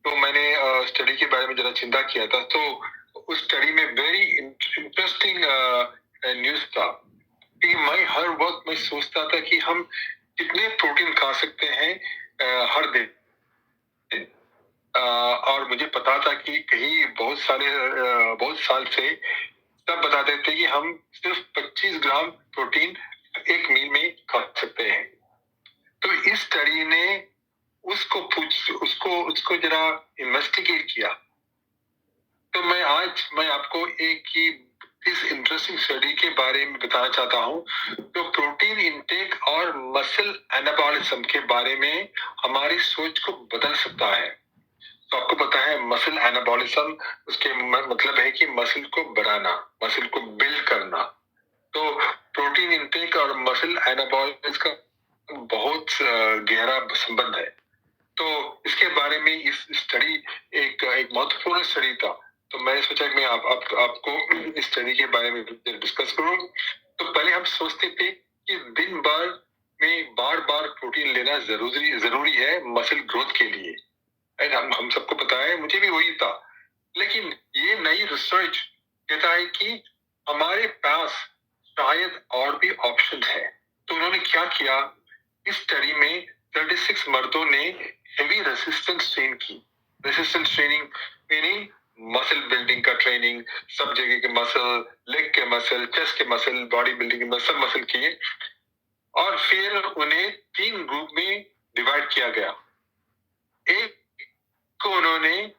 तो मैंने स्टडी के बारे में जरा चिंता किया था, तो उस स्टडी में वेरी इंटरेस्टिंग न्यूज था कि मैं हर वक्त मैं सोचता था कि हम कितने प्रोटीन खा सकते हैं हर दिन। और मुझे पता था कि कहीं बहुत साल से सब बताते थे कि हम सिर्फ 25 ग्राम प्रोटीन एक मील में खा सकते हैं। तो इस स्टडी ने उसको जरा इन्वेस्टिगेट किया। तो मैं आपको एक ही इस इंटरेस्टिंग स्टडी के बारे में बताना चाहता हूँ। तो प्रोटीन इंटेक और मसल एनाबॉलिज्म के बारे में हमारी सोच को बदल सकता है। तो आपको पता है मसल एनाबॉलिज्म, उसके मतलब है कि मसल को बढ़ाना, मसल को बिल्ड करना। तो प्रोटीन इंटेक और मसल एनाबॉलिज्म का बहुत गहरा संबंध है। तो इसके बारे में इस स्टडी एक महत्वपूर्ण स्टडी था। तो मैंने सोचा कि मैं आपको इस स्टडी के बारे में डिस्कस करूं। तो पहले हम सोचते थे कि दिन भर में बार बार प्रोटीन लेना जरूरी है मसल ग्रोथ के लिए। हम सबको पता है, मुझे भी वही था। लेकिन ये नई रिसर्च कहता है कि हमारे पास शायद और भी ऑप्शन है। तो उन्होंने क्या किया, इस स्टडी में 36 मर्दों ने हेवी रेसिस्टेंस ट्रेन की। Resistance training meaning muscle building का ट्रेनिंग, सब जगह के मसल, लेग के मसल, चेस्ट के मसल, बॉडी बिल्डिंग के मसल, सब मसल किए। और फिर उन्हें 3 ग्रुप में डिवाइड किया गया। एक को उन्होंने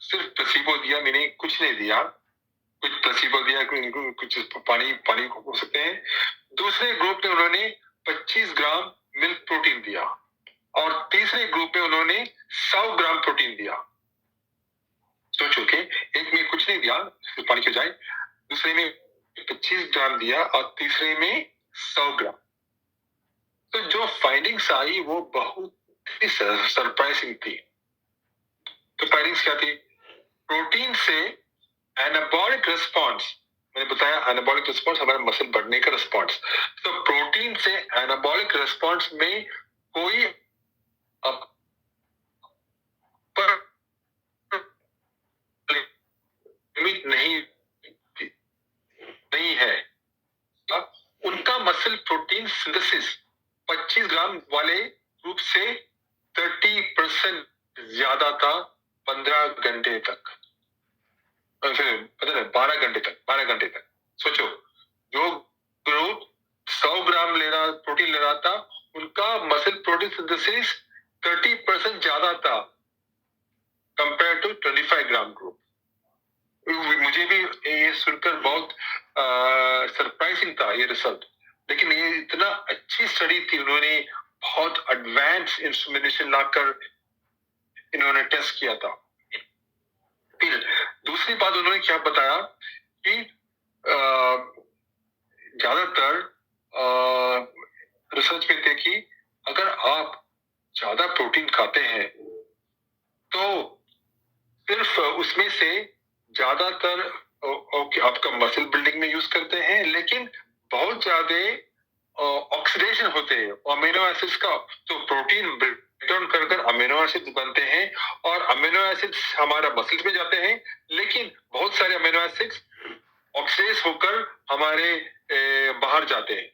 सिर्फ प्लेसिबो दिया, मैंने कुछ नहीं दिया, कुछ प्लेसिबो दिया, कुछ पानी हो सकते हैं। दूसरे ग्रुप में उन्होंने 25 ग्राम मिल्क प्रोटीन दिया और तीसरे ग्रुप में उन्होंने 100 ग्राम प्रोटीन दिया। सोचो कि एक में कुछ नहीं दिया, सिर्फ पानी क्यों जाए, दूसरे में 25 ग्राम दिया और तीसरे में 100 ग्राम। तो जो फाइंडिंग्स आई वो बहुत ही सरप्राइजिंग थी। तो फाइंडिंग्स क्या थी? प्रोटीन से एनाबॉलिक रिस्पॉन्स, मैंने बताया एनाबॉलिक रिस्पॉन्स हमारे मसल बढ़ने का रिस्पॉन्स। तो प्रोटीन से एनाबॉलिक रिस्पॉन्स में कोई लिमिट नहीं है। उनका मसल प्रोटीन सिंथेसिस 25 ग्राम वाले ग्रुप से 30% ज्यादा था 15 घंटे तक, 12 घंटे तक। सोचो, जो ग्रुप 100 ग्राम प्रोटीन ले रहा था, उनका मसल प्रोटीन सिंथेसिस 30% ज्यादा था कंपेयर टू 25 ग्राम ग्रुप। मुझे भी ये सुनकर बहुत सरप्राइजिंग था ये रिजल्ट। लेकिन ये इतना अच्छी स्टडी थी, उन्होंने बहुत एडवांस इंस्ट्रूमेंटेशन लाकर इन्होंने टेस्ट किया था। फिर दूसरी बात उन्होंने क्या बताया कि ज्यादातर रिसर्च में थे कि अगर आप ज्यादा प्रोटीन खाते हैं तो सिर्फ उसमें से ज्यादातर आपका मसल बिल्डिंग में यूज करते हैं, लेकिन बहुत ज्यादा ऑक्सीडेशन होते हैं अमीनो एसिड्स का। तो प्रोटीन ब्रेकडाउन कर अमीनो एसिड्स बनते हैं और अमीनो एसिड्स हमारा मसल्स में जाते हैं, लेकिन बहुत सारे अमीनो एसिड्स ऑक्सीडाइज होकर हमारे बाहर जाते हैं,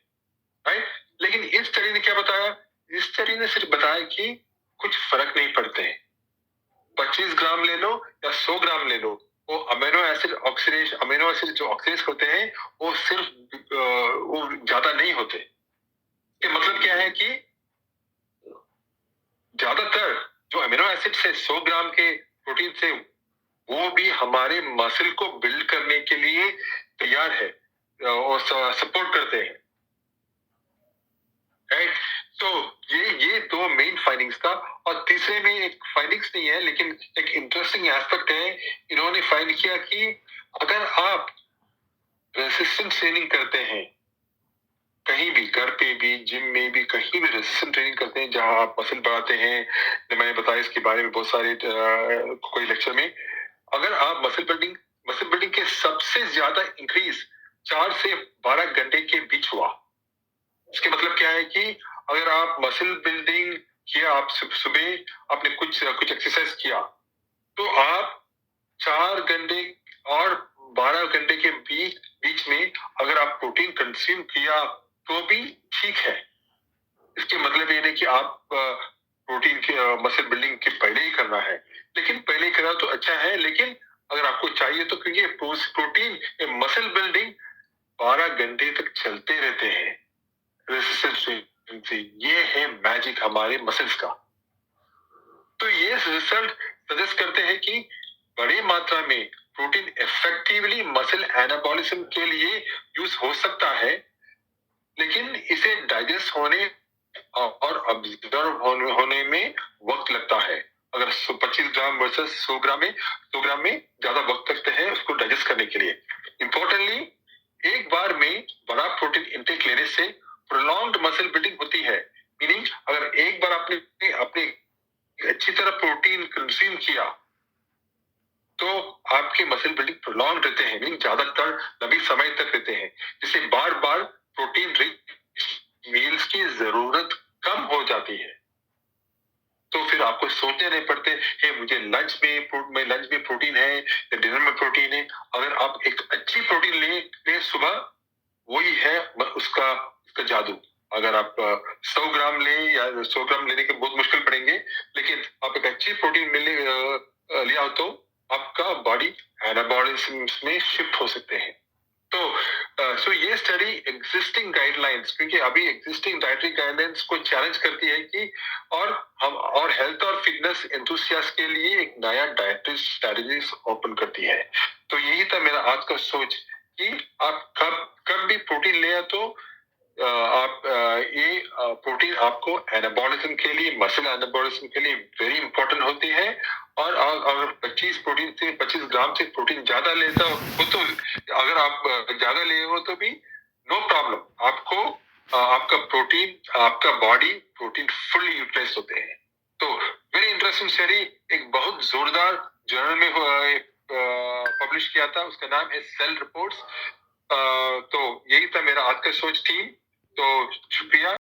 राइट। लेकिन इस स्टडी ने क्या बताया? इस स्टडी ने सिर्फ बताया कि कुछ फर्क नहीं पड़ते हैं, 25 ग्राम ले लो या 100 ग्राम ले लो, वो अमीनो एसिड जो ऑक्सीडेज होते हैं वो सिर्फ वो ज्यादा नहीं होते। ये मतलब क्या है कि ज्यादातर जो अमीनो एसिड है 100 ग्राम के प्रोटीन से, वो भी हमारे मसल को बिल्ड करने के लिए तैयार है और सपोर्ट करते हैं, राइट। तो ये 2 मेन फाइंडिंग्स था। और तीसरे में एक फाइंडिंग्स नहीं है, लेकिन एक इंटरेस्टिंग एस्पेक्ट है। इन्होंने फाइंड किया कि अगर आप रेसिस्टेंस ट्रेनिंग करते हैं, कहीं भी, घर पे भी, जिम में भी, कहीं भी रेसिस्टेंस ट्रेनिंग करते हैं जहां आप मसल बढ़ाते हैं, मैंने बताया इसके बारे में बहुत सारे कोई लेक्चर में। अगर आप मसल बिल्डिंग के सबसे ज्यादा इंक्रीज 4 से 12 घंटे के बीच हुआ। इसके मतलब क्या है कि अगर आप मसल बिल्डिंग किया, आप सुबह आपने कुछ एक्सरसाइज किया तो आप 4 घंटे और 12 घंटे के बीच में अगर आप प्रोटीन कंज्यूम किया तो भी ठीक है। इसके मतलब ये नहीं कि आप प्रोटीन के मसल बिल्डिंग के पहले ही करना है, लेकिन पहले ही करना तो अच्छा है। लेकिन अगर आपको चाहिए तो, क्योंकि प्रोटीन मसल बिल्डिंग 12 घंटे तक चलते रहते हैं। रेसिस्टेंस, ये है मैजिक हमारे मसल्स का। तो ये रिसर्च सजेस्ट करते हैं कि बड़ी मात्रा में प्रोटीन इफेक्टिवली मसल एनाबॉलिज्म के लिए यूज हो सकता है, लेकिन इसे डाइजेस्ट होने और ऑब्जर्व होने में वक्त लगता है। अगर 25 ग्राम वर्सेस 100 ग्राम में 100 ग्राम में ज्यादा वक्त लगता है उसको डाइजेस्ट करने के लिए। इंपॉर्टेंटली, एक बार में बड़ा प्रोटीन इंटेक लेने से प्रोलॉन्ग्ड मसल बिल्डिंग होती है। मीनिंग, अगर एक बार आपने अपने अच्छी तरह प्रोटीन कंज्यूम किया तो आपके मसल बिल्डिंग प्रोलॉन्ग रहते हैं, मीनिंग ज्यादातर लंबी समय तक रहते हैं, जिससे बार बार प्रोटीन रिच मील्स की जरूरत कम हो जाती है। तो फिर आपको सोचने नहीं पड़ते कि मुझे लंच में प्रोटीन है या डिनर में प्रोटीन है। अगर आप एक अच्छी प्रोटीन ले सुबह, वही है उसका उसका जादू। अगर आप 100 ग्राम ले या 100 ग्राम लेने के बहुत मुश्किल पड़ेंगे, लेकिन आप एक अच्छी प्रोटीन लिया हो तो आपका बॉडी एनाबॉलिज्म में शिफ्ट हो सकते हैं। तो ये स्टडी एग्जिस्टिंग गाइडलाइंस, क्योंकि अभी एग्जिस्टिंग डाइटरी गाइडलाइंस को चैलेंज करती है कि और हेल्थ और फिटनेस एंथुसियास्ट के लिए एक नया डाइटरी स्ट्रेटजीज ओपन करती है। तो यही था मेरा आज का सोच कि आप कब कब भी प्रोटीन ले तो ये प्रोटीन आपको एनाबॉलिज्म के लिए, मसल एनाबॉलिज्म के लिए वेरी इंपॉर्टेंट होती है। और अगर 25 ग्राम से प्रोटीन ज्यादा लेता हो तो, अगर आप ज्यादा ले हो तो भी नो प्रॉब्लम। आपका प्रोटीन, आपका बॉडी प्रोटीन फुल्ली यूटिलाइज होते हैं। तो वेरी इंटरेस्टिंग स्टडी एक बहुत जोरदार जर्नल में पब्लिश किया था, उसका नाम है सेल रिपोर्ट्स। तो यही था मेरा आज का सोच टीम। तो शुक्रिया।